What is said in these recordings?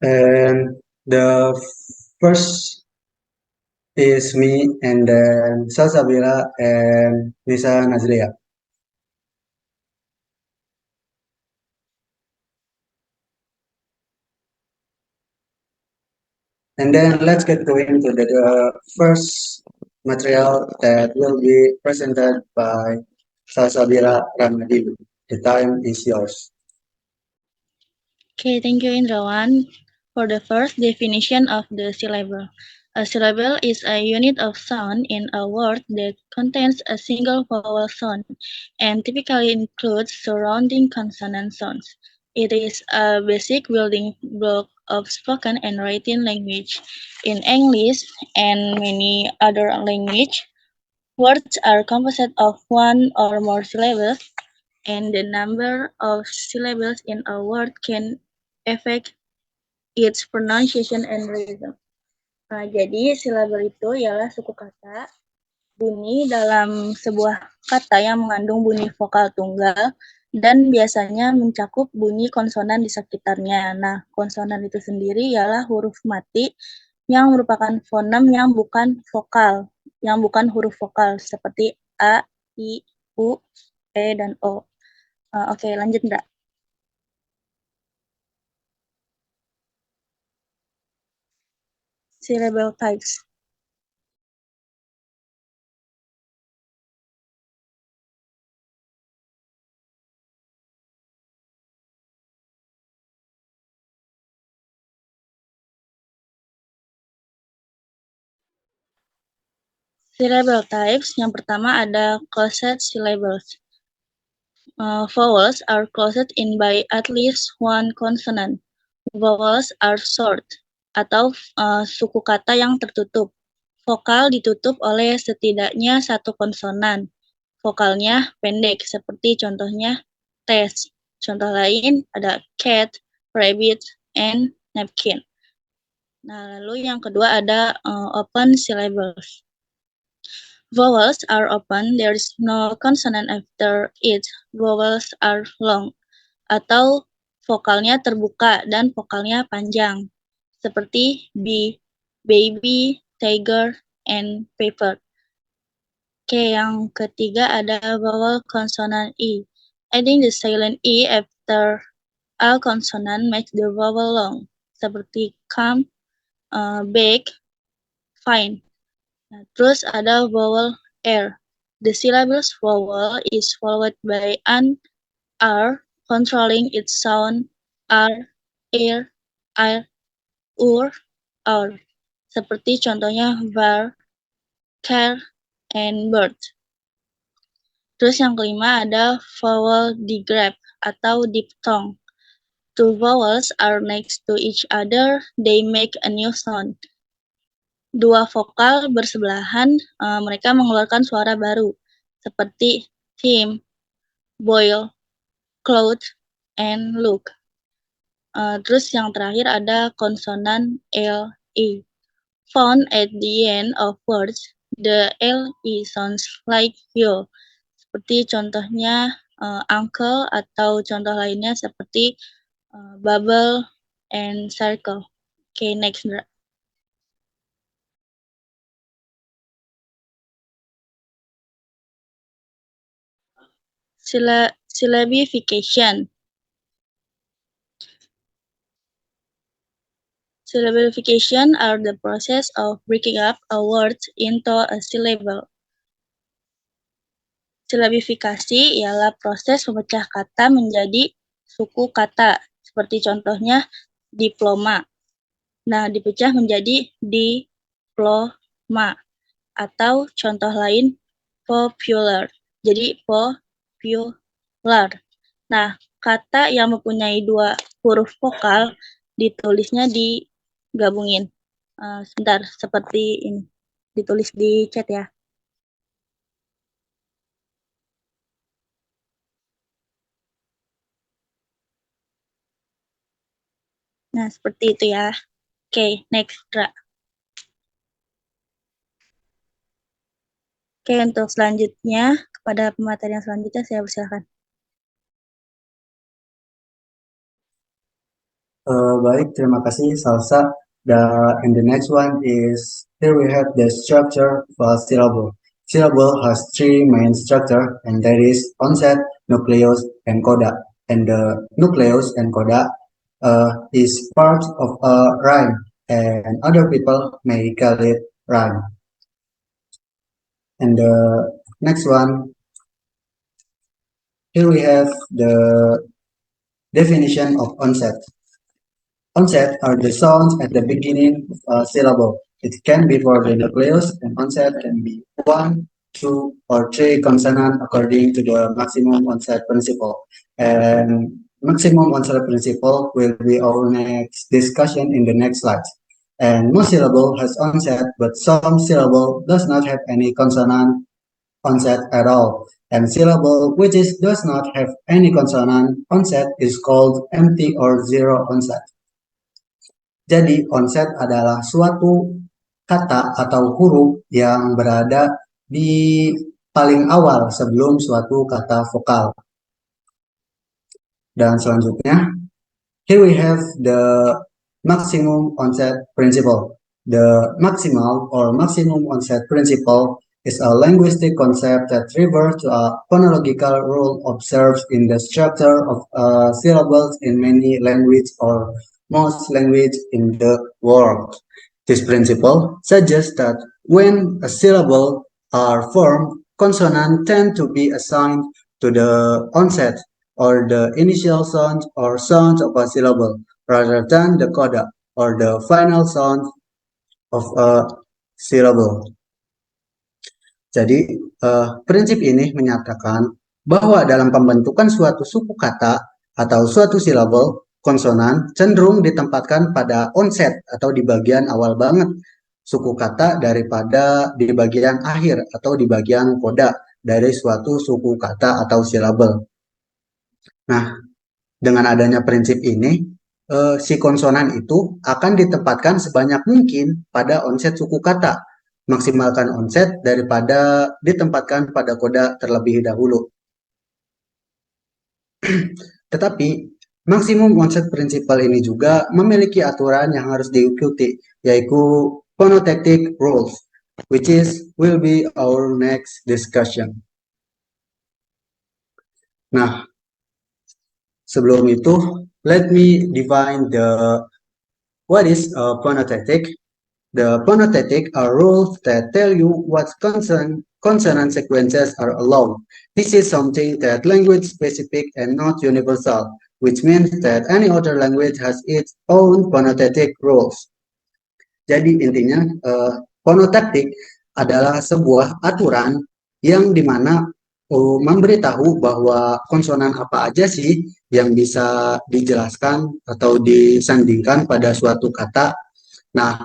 And the first is me, and then Salsabila and Nisa Nazria. And then let's get going to the first material that will be presented by Salsabila Ramadini. The time is yours. Okay, thank you, Indrawan. For the first definition of the syllable. A syllable is a unit of sound in a word that contains a single vowel sound and typically includes surrounding consonant sounds. It is a basic building block of spoken and written language. In English and many other languages, words are composed of one or more syllables, and the number of syllables in a word can affect its pronunciation and rhythm. Nah, jadi silabel itu ialah suku kata bunyi dalam sebuah kata yang mengandung bunyi vokal tunggal dan biasanya mencakup bunyi konsonan di sekitarnya. Nah, konsonan itu sendiri ialah huruf mati yang merupakan fonem yang bukan vokal, yang bukan huruf vokal seperti A, I, U, E, dan O. Oke, lanjut Ndra. Syllable types. Syllable types, yang pertama ada closed syllables. Vowels are closed in by at least one consonant. Vowels are short, atau suku kata yang tertutup. Vokal ditutup oleh setidaknya satu konsonan. Vokalnya pendek, seperti contohnya tes. Contoh lain ada cat, rabbit, and napkin. Nah, lalu yang kedua ada open syllables. Vowels are open, there is no consonant after it. Vowels are long, atau vokalnya terbuka dan vokalnya panjang, seperti B, baby, tiger, and paper. Oke, yang ketiga ada vowel consonant E. Adding the silent E after a consonant makes the vowel long, seperti come, bake, fine. Nah, terus ada vowel R. The syllable's vowel is followed by an R, controlling its sound R, air, or. Seperti contohnya var, car, and bird. Terus yang kelima ada vowel digraph atau diphthong. Two vowels are next to each other, they make a new sound. Dua vokal bersebelahan, mereka mengeluarkan suara baru, seperti team, boil, cloud, and look. Terus yang terakhir ada konsonan L, E. Found at the end of words, the L, E sounds like yo. Seperti contohnya uncle atau contoh lainnya seperti bubble and circle. Okay, next. Syllabification. Syllabification are the process of breaking up a word into a syllable. Syllabifikasi ialah proses memecah kata menjadi suku kata, seperti contohnya diploma. Nah, dipecah menjadi diploma. Atau contoh lain popular. Jadi popular. Nah, kata yang mempunyai dua huruf vokal ditulisnya digabungin. Sebentar, seperti ini. Ditulis di chat ya. Nah, seperti itu ya. Oke, next, Ra. Oke, untuk selanjutnya, kepada pemateri yang selanjutnya, saya persilakan. Baik, terima kasih Salsa. And the next one is, here we have the structure for syllable. Syllable has three main structure, and that is onset, nucleus, and coda. And the nucleus and coda is part of a rhyme, and other people may call it rhyme. And the next one, here we have the definition of onset. Onset are the sounds at the beginning of a syllable. It can be for the nucleus, and onset can be 1, 2, or 3 consonant according to the maximum onset principle. And maximum onset principle will be our next discussion in the next slide. And most syllable has onset, but some syllable does not have any consonant onset at all. And syllable which does not have any consonant onset is called empty or zero onset. Jadi, onset adalah suatu kata atau huruf yang berada di paling awal sebelum suatu kata vokal. Dan selanjutnya, here we have the maximum onset principle. The maximal or maximum onset principle is a linguistic concept that refers to a phonological rule observed in the structure of syllables in many languages or most language in the world. This principle suggests that when a syllable are formed, consonants tend to be assigned to the onset or the initial sound or sound of a syllable rather than the coda or the final sound of a syllable. Jadi, prinsip ini menyatakan bahwa dalam pembentukan suatu suku kata atau suatu syllable, konsonan cenderung ditempatkan pada onset atau di bagian awal banget suku kata daripada di bagian akhir atau di bagian koda dari suatu suku kata atau syllable. Nah, dengan adanya prinsip ini, si konsonan itu akan ditempatkan sebanyak mungkin pada onset suku kata. Maksimalkan onset daripada ditempatkan pada koda terlebih dahulu. Tetapi, maksimum onset principle ini juga memiliki aturan yang harus diikuti, yaitu phonotactic rules, which will be our next discussion. Nah, sebelum itu, let me define what is a phonotactic. The phonotactic are rules that tell you what consonant sequences are allowed. This is something that language specific and not universal, which means that any other language has its own phonotactic rules. Jadi intinya phonotactic adalah sebuah aturan yang dimana memberitahu bahwa konsonan apa aja sih yang bisa dijelaskan atau disandingkan pada suatu kata. Nah,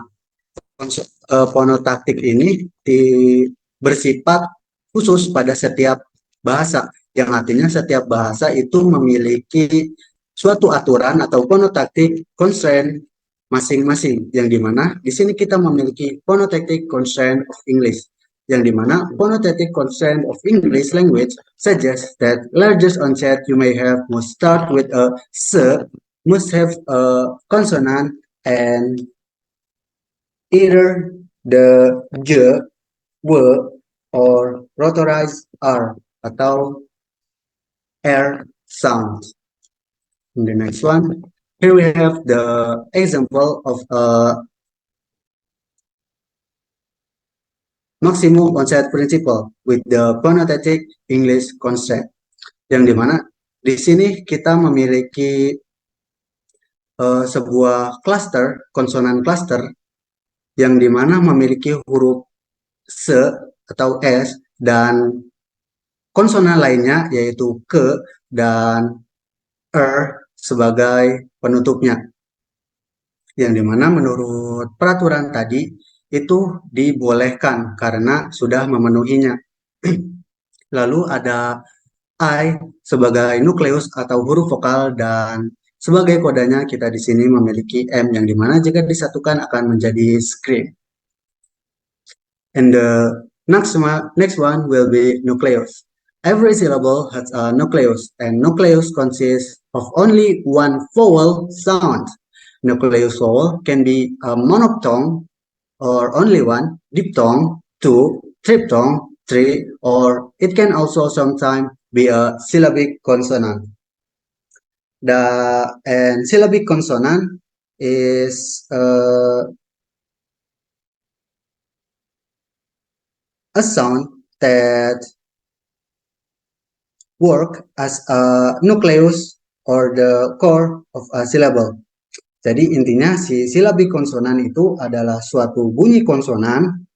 phonotactic ini bersifat khusus pada setiap bahasa, yang artinya setiap bahasa itu memiliki suatu aturan atau phonotactic constraint masing-masing, yang dimana di sini kita memiliki phonotactic constraint of English, yang dimana phonotactic constraint of English language suggests that largest onset you may have must start with a s, must have a consonant, and either the j, w, or rotorized r atau r sound. In the next one, here we have the example of a maximum onset principle with the phonotactic English concept, yang dimana di sini kita memiliki sebuah cluster, konsonan cluster, yang dimana memiliki huruf S atau S dan konsonan lainnya yaitu K dan R sebagai penutupnya. Yang dimana menurut peraturan tadi itu dibolehkan karena sudah memenuhinya. Lalu ada I sebagai nukleus atau huruf vokal dan sebagai kodanya kita di sini memiliki M, yang dimana jika disatukan akan menjadi scream. And the next one will be nucleus. Every syllable has a nucleus, and nucleus consists of only one vowel sound. nucleus vowel can be a monophthong or only one, diphthong, two, triphthong, three, or it can also sometimes be a syllabic consonant. And syllabic consonant is a sound that work as a nucleus or the core of a syllable. Jadi intinya si silabik konsonan itu adalah suatu bunyi konsonan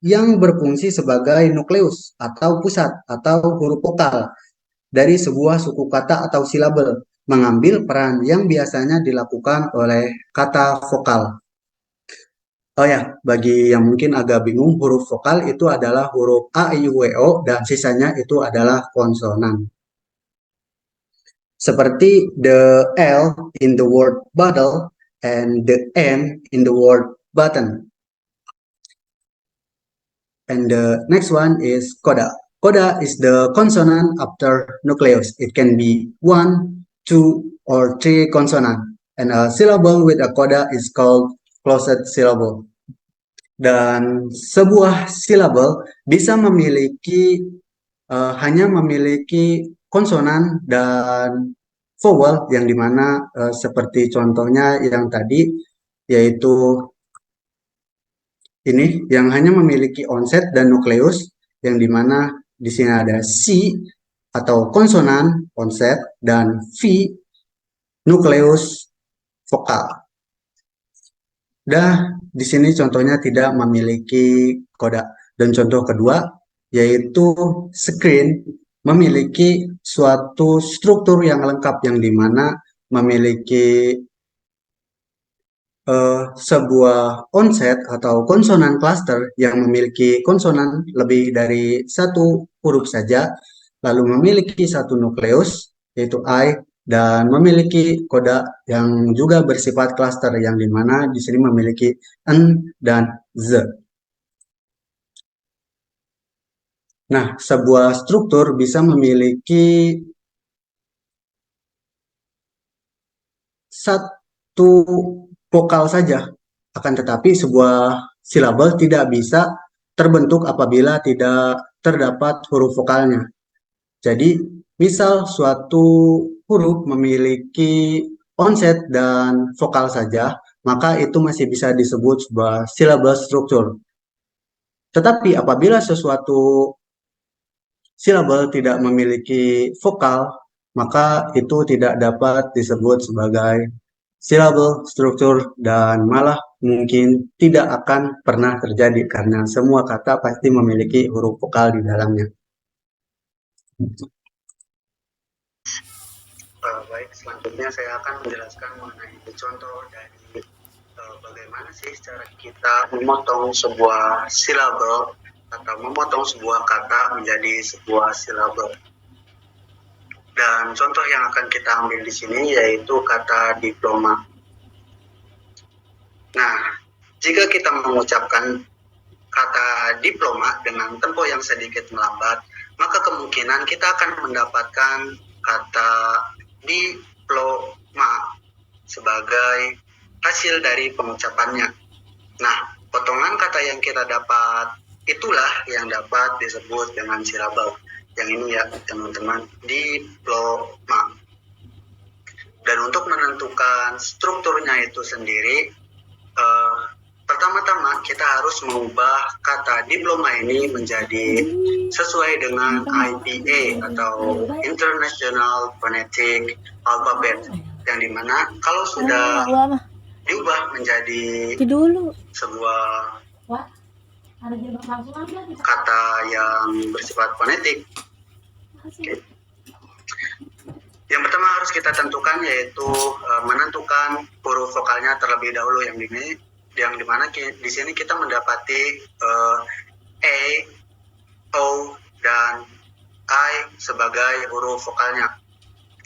yang berfungsi sebagai nukleus atau pusat atau huruf vokal dari sebuah suku kata atau silabel, mengambil peran yang biasanya dilakukan oleh kata vokal. Oh ya, bagi yang mungkin agak bingung, huruf vokal itu adalah huruf A, I, U, E, O, dan sisanya itu adalah konsonan. Seperti the L in the word bottle and the N in the word button. And the next one is coda. Coda is the consonant after nucleus. It can be 1, 2, or 3 consonant. And a syllable with a coda is called closed syllable. Dan sebuah syllable bisa memiliki hanya memiliki konsonan dan vowel yang dimana seperti contohnya yang tadi yaitu ini yang hanya memiliki onset dan nukleus yang dimana di sini ada C atau konsonan onset dan V nukleus vokal. Dan di sini contohnya tidak memiliki koda. Dan contoh kedua yaitu screen memiliki suatu struktur yang lengkap yang dimana memiliki sebuah onset atau konsonan cluster yang memiliki konsonan lebih dari satu huruf saja, lalu memiliki satu nukleus yaitu I dan memiliki koda yang juga bersifat cluster yang dimana di sini memiliki N dan Z. Nah, sebuah struktur bisa memiliki satu vokal saja, akan tetapi sebuah silabel tidak bisa terbentuk apabila tidak terdapat huruf vokalnya. Jadi, misal suatu huruf memiliki onset dan vokal saja, maka itu masih bisa disebut sebuah syllable structure. Tetapi apabila sesuatu syllable tidak memiliki vokal, maka itu tidak dapat disebut sebagai syllable structure dan malah mungkin tidak akan pernah terjadi karena semua kata pasti memiliki huruf vokal di dalamnya. Baik, selanjutnya saya akan menjelaskan mengenai contoh dari bagaimana sih cara kita memotong sebuah silabel atau memotong sebuah kata menjadi sebuah silabel. Dan contoh yang akan kita ambil di sini yaitu kata diploma. Nah, jika kita mengucapkan kata diploma dengan tempo yang sedikit melambat, maka kemungkinan kita akan mendapatkan kata diploma sebagai hasil dari pengucapannya. Nah, potongan kata yang kita dapat itulah yang dapat disebut dengan silabel. Yang ini ya teman-teman, diploma. Dan untuk menentukan strukturnya itu sendiri, pertama-tama kita harus mengubah kata diploma ini menjadi sesuai dengan IPA atau International Phonetic Alphabet, yang dimana kalau sudah diubah menjadi sebuah kata yang bersifat fonetik, yang pertama harus kita tentukan yaitu menentukan huruf vokalnya terlebih dahulu, yang dimana di sini kita mendapati A, O, dan I sebagai huruf vokalnya.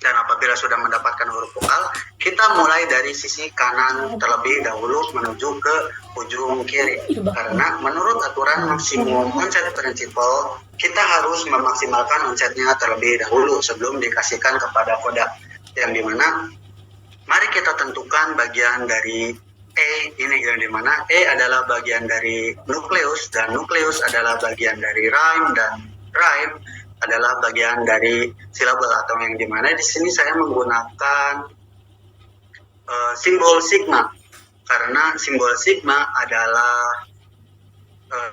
Dan apabila sudah mendapatkan huruf vokal, kita mulai dari sisi kanan terlebih dahulu menuju ke ujung kiri. Karena menurut aturan maksimum onset principle, kita harus memaksimalkan onsetnya terlebih dahulu sebelum dikasihkan kepada koda. Yang dimana Mari kita tentukan bagian dari E ini, yang dimana E adalah bagian dari nukleus dan nukleus adalah bagian dari rhyme dan rhyme adalah bagian dari silabel, atau yang dimana di sini saya menggunakan simbol sigma karena simbol sigma adalah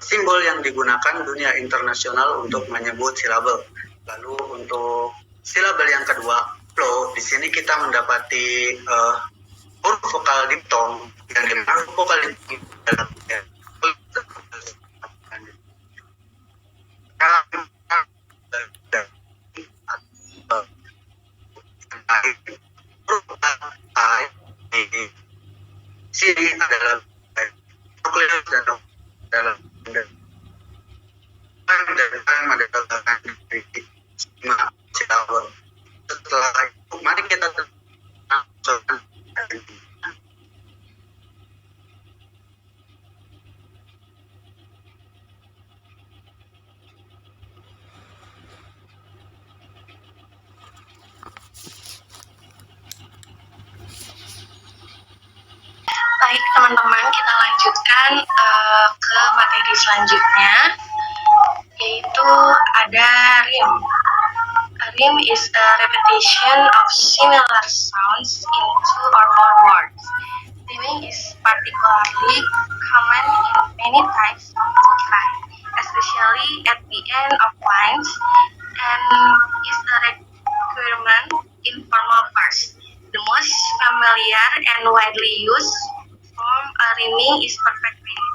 simbol yang digunakan dunia internasional untuk menyebut silabel. Lalu untuk silabel yang kedua, flow, di sini kita mendapati huruf vokal diftong yang dimana huruf vokal diftong dalam sini adalah nukleus dan dalam adalah dari silabel. Setelah itu mari kita Baik teman-teman, kita lanjutkan ke materi selanjutnya, yaitu ada rhyme. A rhyme is a repetition of similar sounds in two or more words. Rhyming is particularly common in many types of reply, especially at the end of lines, and is a requirement in formal verse. The most familiar and widely used form of rhyming is perfect rhyme,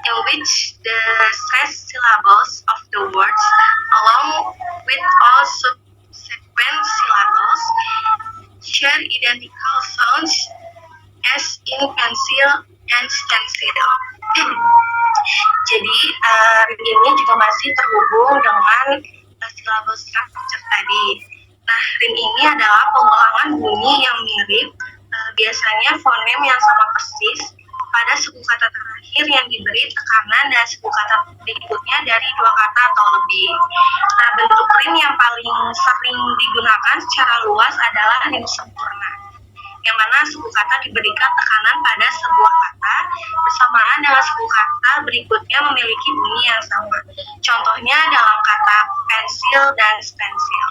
in which the stressed syllables of the words, along with all subsequent syllables, share identical sounds as in pencil and stencil. Jadi rhyme ini juga masih terhubung dengan silabel structure tadi. Nah, rhyme ini adalah pengulangan bunyi yang mirip, biasanya fonem yang sama persis pada suku kata terakhir yang diberi tekanan dan suku kata berikutnya dari dua kata atau lebih. Nah, bentuk rhyme yang paling sering digunakan secara luas adalah rhyme sempurna, yang mana suku kata diberikan tekanan pada sebuah kata bersamaan dengan suku kata berikutnya memiliki bunyi yang sama. Contohnya dalam kata pensil dan stencil.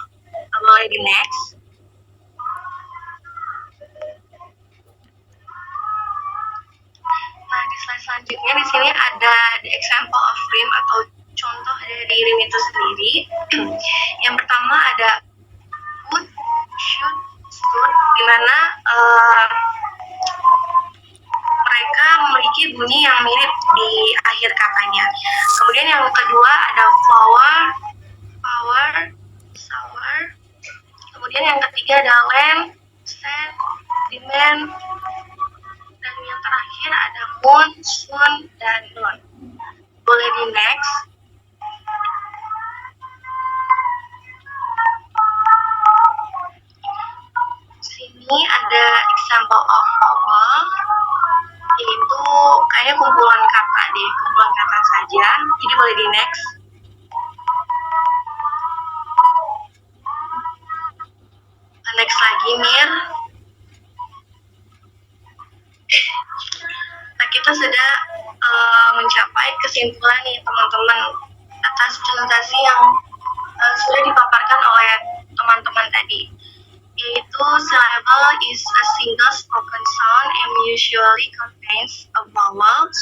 Boleh di next. Nah, di slide selanjutnya di sini ada the example of rhyme atau contoh dari rhyme itu sendiri. Yang pertama ada would, should, stood, di mana mereka memiliki bunyi yang mirip di akhir katanya. Kemudian yang kedua ada flower, power, sour. Kemudian yang ketiga ada land, sand, demand. Dan yang terakhir ada moon, sun, dan moon. Boleh di next. Sini ada example of vowel, yaitu kayaknya kumpulan kata deh, kumpulan kata saja. Jadi boleh di next. Next lagi, Mir. Nah, kita sudah mencapai kesimpulan nih teman-teman atas presentasi yang sudah dipaparkan oleh teman-teman tadi, yaitu syllable is a single spoken sound and usually contains a vowels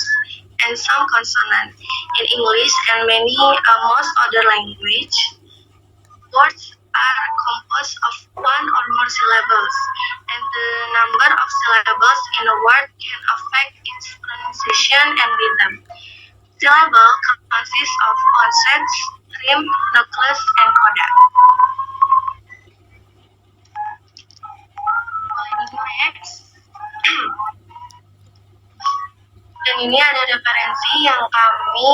and some consonant. In English and most other language, words are composed of one or more syllables, and the number of syllables in a word can affect its pronunciation and rhythm. Syllable consists of onsets, rhyme, nucleus, and coda. Next. Dan ini ada referensi yang kami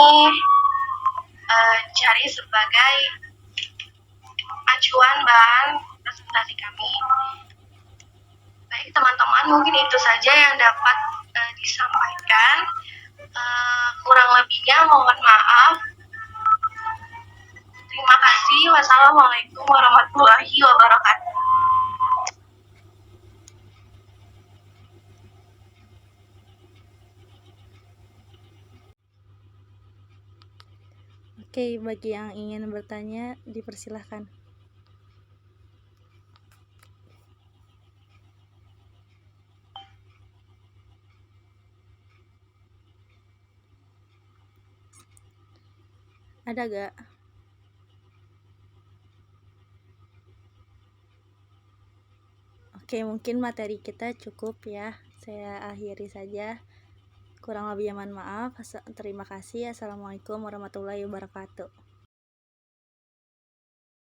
cari sebagai acuan bahan presentasi kami. Baik teman-teman, mungkin itu saja yang dapat disampaikan. Kurang lebihnya mohon maaf. Terima kasih. Wassalamualaikum warahmatullahi wabarakatuh. Oke, bagi yang ingin bertanya, dipersilahkan. Ada gak? Oke, mungkin materi kita cukup ya. Saya akhiri saja. Kurang lebihnya mohon maaf. Terima kasih. Assalamualaikum warahmatullahi wabarakatuh.